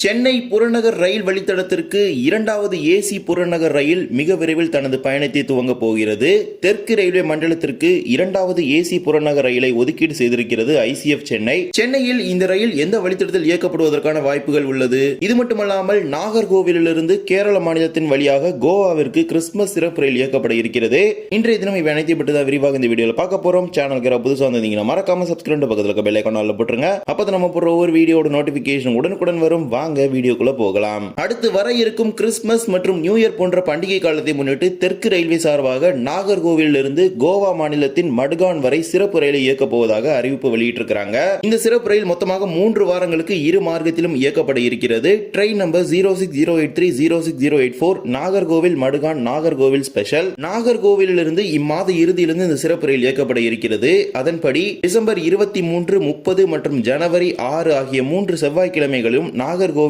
சென்னை புறநகர் ரயில் வழித்தடத்திற்கு இரண்டாவது ஏசி புறநகர் ரயில் மிக விரைவில் தனது பயணத்தை துவங்க போகிறது. தெற்கு ரயில்வே மண்டலத்திற்கு இரண்டாவது ஏசி புறநகர் ரயிலை ஒதுக்கீடு செய்திருக்கிறது ஐசிஎஃப் சென்னை. சென்னையில் இந்த ரயில் எந்த வழித்தடத்தில் இயக்கப்படுவதற்கான வாய்ப்புகள் உள்ளது? இது மட்டுமல்லாமல் நாகர்கோவிலிருந்து கேரள மாநிலத்தின் வழியாக கோவாவிற்கு கிறிஸ்துமஸ் சிறப்பு ரயில் இயக்கப்பட இருக்கிறது. இன்றைய தினம் இவை அனைத்தை பற்றி தான் விரிவாக இந்த வீடியோவில் பார்க்க போறோம். சேனலுக்கு புதுசாக வந்தீங்கன்னா மறக்காம சப்ஸ்கிரைப் பக்கத்தில் இருக்க பெல் ஐகான் போட்டுருங்க. அப்பதான் நம்ம போற ஒவ்வொரு வீடியோட நோட்டிபிகேஷன் உடனுக்குடன் வரும். வாங்க வீடியோக்குள்ள போகலாம். அடுத்து வர இருக்கும் கிறிஸ்துமஸ் மற்றும் நியூ இயர் போன்ற பண்டிகை காலத்தை முன்னிட்டு தெற்கு ரயில்வே சார்பாக நாகர்கோவிலில் இருந்து கோவா மாநிலத்தின் மடுகான் வரை சிறப்பு ரயிலை இயக்க போவதாக அறிவிப்பு வெளியிட்டிருக்கிறாங்க. இந்த சிறப்பு ரயில் மொத்தமாக 3 வாரங்களுக்கு இரு மார்க்கத்திலும் இயக்கப்பட இருக்கிறது. Train number 06083 06084 Nagercoil Madgaon Nagercoil special. நாகர்கோவிலிருந்து இம்மாத இறுதியிலிருந்து இந்த சிறப்பு ரயில் இயக்கப்பட இருக்கிறது. அதன்படி டிசம்பர் 23, 30 மற்றும் ஜனவரி 6 ஆகிய 3 செவ்வாய்க்கிழமைகளும் நாகர்கோவிலிருந்து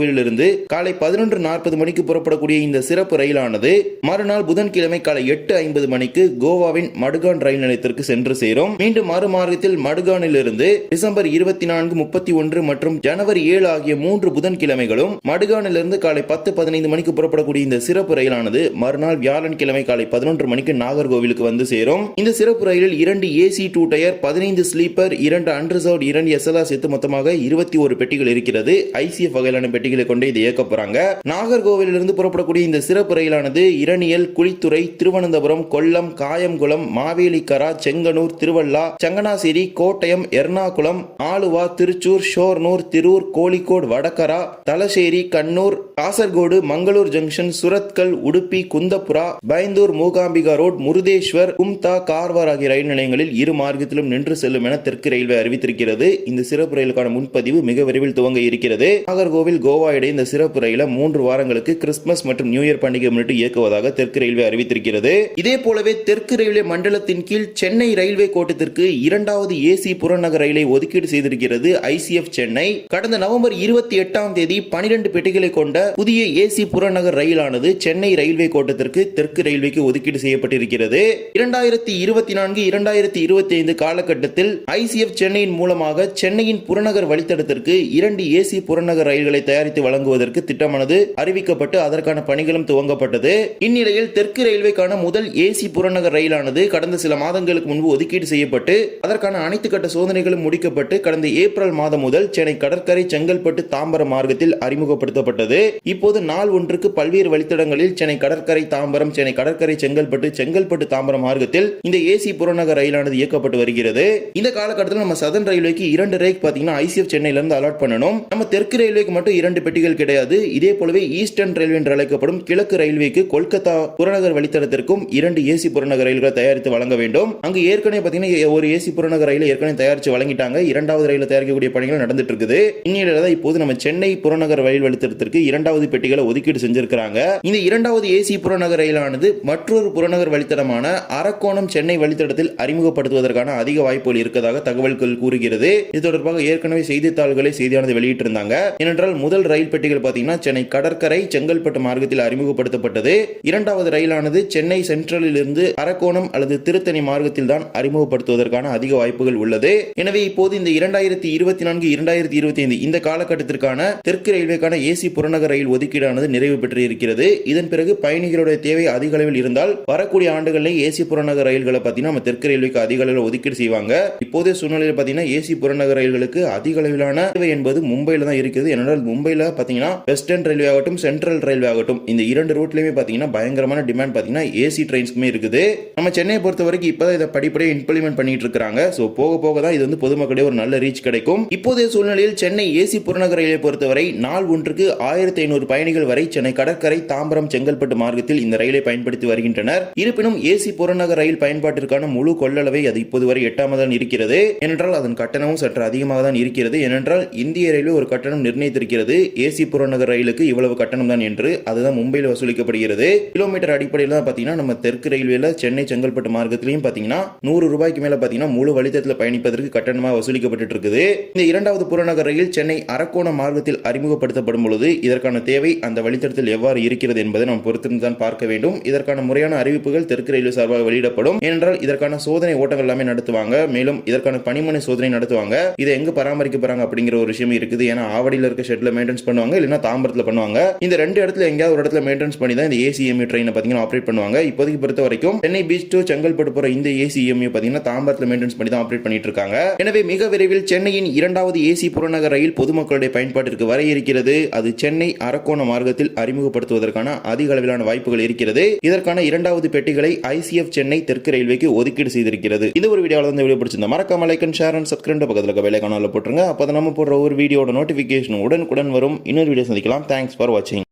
காலை 11:40 மணிக்கு புறப்படக்கூடிய இந்த சிறப்பு ரயிலானது மறுநாள் புதன்கிழமை காலை 8:50 மணிக்கு கோவாவின் மடுகான் ரயில் நிலையத்திற்கு சென்று சேரும். மீண்டும் மறுமார்க்கத்தில் மடுகானிலிருந்து டிசம்பர் 24, 31 மற்றும் ஜனவரி 7 ஆகிய 3 புதன்கிழமைகளும் மடுகானிலிருந்து காலை 10:15 மணிக்கு புறப்படக்கூடிய இந்த சிறப்பு ரயிலானது மறுநாள் வியாழன்கிழமை காலை 11 மணிக்கு நாகர்கோவிலுக்கு வந்து சேரும். இந்த சிறப்பு ரயிலில் 2 AC 2 tier, 15 sleeper, 2 unreserved, 2 SLR சேர்த்து மொத்தமாக 21 பெட்டிகள் இருக்கிறது. ஐசிஎஃப் வகையிலான பெட்டிகளை கொண்டு இதை இயக்க போறாங்க. நாகர்கோவிலிருந்து புறப்படக்கூடிய இந்த சிறப்பு ரயிலானது இரணியல், குளித்துறை, திருவனந்தபுரம், கொல்லம், காயம்குளம், மாவேலிக்கரா, செங்கனூர், திருவள்ளா, சங்கனாசிரி, கோட்டயம், எர்ணாகுளம், ஆலுவா, திருச்சூர், ஷோர்னூர், திருூர், கோழிக்கோடு, வடகரா, தலசேரி, கண்ணூர், காசர்கோடு, மங்களூர் ஜங்ஷன், சுரத்கல், உடுப்பி, குந்தப்புரா, பயந்தூர், மூகாம்பிகா ரோட், முருதேஸ்வர், கும்தா, கார்வார் ஆகிய ரயில் நிலையங்களில் இரு மார்க்கத்திலும் நின்று செல்லும் என தெற்கு ரயில்வே அறிவித்திருக்கிறது. இந்த சிறப்பு ரயிலுக்கான முன்பதிவு மிக விரைவில் துவங்க இருக்கிறது. நாகர்கோவில் கோவா இடையே இந்த சிறப்பு ரயில 3 வாரங்களுக்கு கிறிஸ்துமஸ் மற்றும் நியூ இயர் பண்டிகை முன்னிட்டு இயக்குவதாக தெற்கு ரயில்வே அறிவித்திருக்கிறது. இதே போலவே தெற்கு ரயில்வே மண்டலத்தின் கீழ் சென்னை ரயில்வே கோட்டத்திற்கு இரண்டாவது ஏசி புறநகர் ரயிலை ஒதுக்கீடு செய்திருக்கிறது ஐசிஎஃப் சென்னை. கடந்த நவம்பர் 28ஆம் தேதி 12 பெட்டிகளை கொண்ட புதிய ஏசி புறநகர் ரயிலானது சென்னை ரயில்வே கோட்டத்திற்கு தெற்கு ரயில்வேக்கு ஒதுக்கீடு செய்யப்பட்டிருக்கிறது. 2024, 2025 காலகட்டத்தில் ஐசிஎஃப் சென்னையின் மூலமாக சென்னையின் புறநகர் வழித்தடத்திற்கு 2 ஏசி புறநகர் ரயில்களை தயாரித்து வழங்குவதற்கு திட்டமானது அறிவிக்கப்பட்டு அதற்கான பணிகளும் துவங்கப்பட்டது. இந்நிலையில் தெற்கு ரயில்வேக்கான முதல் ஏசி புறநகர் ரயிலானது கடந்த சில மாதங்களுக்கு முன்பு ஒதுக்கீடு செய்யப்பட்டு அதற்கான அனைத்து கட்ட சோதனைகளும் முடிக்கப்பட்டு கடந்த ஏப்ரல் மாதம் முதல் சென்னை கடற்கரை, செங்கல்பட்டு, தாம்பரம் மார்க்கத்தில் அறிமுகப்படுத்தப்பட்டது. இப்போது நாள் ஒன்றுக்கு பல்வேறு வழித்தடங்களில் சென்னை கடற்கரை, தாம்பரம், சென்னை கடற்கரை, செங்கல்பட்டு, செங்கல்பட்டு, தாம்பரம் மார்க்கத்தில் இந்த ஏசி புறநகர் ரயிலானது இயக்கப்பட்டு வருகிறது. இந்த காலகட்டத்தில் நம்ம சதன் ரயில்வேக்கு 2 ரேக் பாத்தீங்கன்னா ஐசிஎஃப் சென்னையில இருந்து அலாட் பண்ணணும். நம்ம தெற்கு ரயில்வேக்கு மட்டும் 2 பெட்டிகள் கிடையாது. இதே போலவே ஈஸ்டர்ன் ரயில்வே என்று அழைக்கப்படும் கிழக்கு ரயில்வேக்கு கொல்கத்தா புறநகர் வழித்தடத்திற்கும் 2 ஏசி புறநகர் ரயில்களை தயாரித்து வழங்க வேண்டும். அங்கு ஏற்கனவே பாத்தீங்கன்னா ஒரு ஏசி புறநகர் ரயிலை ஏற்கனவே தயாரித்து வழங்கிட்டாங்க. 2வது ரயிலை தயாரிக்கக்கூடிய பணிகள் நடந்துட்டு இருக்குது. இந்நிலையில தான் இப்போது நம்ம சென்னை புறநகர் ரயில் வழித்தடத்திற்கு 2வது பெட்டிகளை ஒதுக்கீடு செஞ்சிருக்காங்க. இந்த 2வது ஏசி புறநகர் ரயிலானது மற்றொரு புறநகர் வழித்தடமான அரக்கோணம் சென்னை வழித்தடத்தில் அறிமுகப்படுத்துவதற்கான அதிக வாய்ப்புகள் இருப்பதாக தகவல்கள் கூறுகிறது. இது தொடர்பாக ஏற்கனவே செய்தித்தாள்களை செய்தியானது வெளியிட்டிருந்தாங்க. ஏனென்றால் முதல் ரயில் பெட்டிகள் பாத்தீங்கன்னா சென்னை கடற்கரை, செங்கல்பட்டு மார்க்கத்தில் அறிமுகப்படுத்தப்பட்டது. 2வது ரயிலானது சென்னை சென்ட்ரலில் இருந்து அரக்கோணம் அல்லது திருத்தணி மார்க்கத்தில் தான் அறிமுகப்படுத்துவதற்கான அதிக வாய்ப்புகள் உள்ளது. எனவே இப்போது இந்த 2024, 2025 இந்த காலகட்டத்திற்கான தெற்கு ரயில்வேக்கான ஏசி புறநகர் ரயில் ஒதுக்கீடானது நிறைவு பெற்று இருக்கிறது. இதன் பிறகு பயணிகளுடைய தேவை அதிக அளவில் இருந்தால் வரக்கூடிய ஆண்டுகளில் ஏசி புறநகர் ரயில்களை பாத்தீங்கன்னா நம்ம தெற்கு ரயில்வேக்கு அதிக அளவில் ஒதுக்கீடு செய்வாங்க. இப்போதைய சூழ்நிலையில் பாத்தீங்கன்னா ஏசி புறநகர் ரயில்களுக்கு அதிக அளவிலான தேவை என்பது மும்பைல தான் இருக்குது. ஏனென்றால் மும்பைல பாத்தீங்கன்னா வெஸ்டர்ன் ரயில்வே ஆகட்டும், சென்ட்ரல் ரயில்வே ஆகட்டும், இந்த 2 ரூட்லயுமே பாத்தீங்கன்னா பயங்கரமான டிமாண்ட் பாத்தீங்கன்னா ஏசி ட்ரெயின்ஸ்க்குமே இருக்குது. நம்ம சென்னையை பொறுத்த வரைக்கும் இப்பதான் இதை படிப்படியாக இம்ப்ளிமெண்ட் பண்ணிட்டு இருக்காங்க. சோ போக போக தான் இது பொதுமக்களிடையே ஒரு நல்ல ரீச் கிடைக்கும். இப்போதைய சூழ்நிலையில் சென்னை ஏசி புறநகர் ரயிலை பொறுத்தவரை நாள் ஒன்றுக்கு 1500 பயணிகள் வரை சென்னை கடற்கரை, தாம்பரம், செங்கல்பட்டு மார்க்கத்தில் இந்த ரயிலை பயன்படுத்தி வருகின்றனர். இருப்பினும் ஏசி புறநகர் ரயில் பயன்பாட்டிற்கான முழு கொள்ளளவை அது இப்போது வரை 8ஆம் தான் இருக்கிறது. ஏனென்றால் அதன் கட்டணமும் சற்று அதிகமாக தான் இருக்கிறது. ஏனென்றால் இந்திய ரயில்வே ஒரு கட்டணம் நிர்ணயித்திருக்கிறது. ஏசி புறநகர் ரயிலுக்கு இவ்வளவு கட்டணம் தான் என்று. அதுதான் மும்பையில் வசூலிக்கப்படுகிறது. கிலோமீட்டர் அடிப்படையில் தான் பாத்தீங்கன்னா நம்ம தெற்கு ரயில்வேல சென்னை செங்கல்பட்டு மார்க்கத்திலையும் பாத்தீங்கன்னா 100 ரூபாய்க்கு மேல பாத்தீங்கன்னா முழு வழித்தடத்தில் பயணிப்பதற்கு கட்டணமாக வசூலிக்கப்பட்டு இருக்குது. இந்த 2வது புறநகர் ரயில் சென்னை அரக்கோணம் மார்க்கத்தில் அறிமுகப்படுத்தப்படும் பொழுது இதற்கான இதற்கான தேவை அந்த வழித்தடத்தில் எவ்வாறு இருக்கிறது என்பதை நாம் பொறுத்திருந்து தான் பார்க்க வேண்டும். இதற்கான முறையான அறிவிப்புகள் தெற்கு ரயில்வே சார்பாக வெளியிடப்படும். ஏனென்றால் இதற்கான சோதனை ஓட்டங்கள் எல்லாமே நடத்துவாங்க. மேலும் இதற்கான பணிமனை சோதனை நடத்துவாங்க. இதை எங்க பராமரிக்க போறாங்க அப்படிங்கிற ஒரு விஷயம் இருக்குது. ஏன்னா ஆவடியில் இருக்க ஷெட்ல மெயின்டெனன்ஸ் பண்ணுவாங்க, இல்லைன்னா தாம்பரத்தில் பண்ணுவாங்க. இந்த ரெண்டு இடத்துல எங்கேயாவது ஒரு இடத்துல மெயின்டெனன்ஸ் பண்ணி தான் இந்த ஏசிஎம்யூ ட்ரெயினை பார்த்தீங்கன்னா ஆப்ரேட் பண்ணுவாங்க. இப்போதைக்கு பொறுத்த வரைக்கும் சென்னை பீச் டு செங்கல்பட்டு போற இந்த ஏசிஎம்யூ பார்த்தீங்கன்னா தாம்பரத்தில் மெயின்டெனன்ஸ் பண்ணி தான் ஆப்ரேட் பண்ணிட்டு இருக்காங்க. எனவே மிக விரைவில் சென்னையின் இரண்டாவது ஏசி புறநகர் ரயில் பொதுமக்களுடைய பயன்பாட்டிற்கு வர இருக்கிறது. அது சென்னை அரக்கோணம் மார்க்கத்தில் அறிமுகப்படுத்துவதற்கான அதிக அளவிலான வாய்ப்புகள் இருக்கிறது. இதற்கான இரண்டாவது பெட்டிகளை ஐசிஎஃப் சென்னை தெற்கு ரயில்வேக்கு ஒதுக்கீடு செய்திருக்கிறது. இந்த ஒரு வீடியோவில் இந்த வீடியோ பிடிச்சிருந்தா மறக்காம like and share and subscribe பக்கத்தில் இருக்க பெல் ஐகானை போட்டுருங்க. அப்போ நம்ம போடுற ஒரு வீடியோட நோட்டிபிகேஷன் உடனுக்குடன் வரும். இன்னொரு வீடியோ சந்திக்கலாம். தேங்க்ஸ் ஃபார் வாட்சிங்.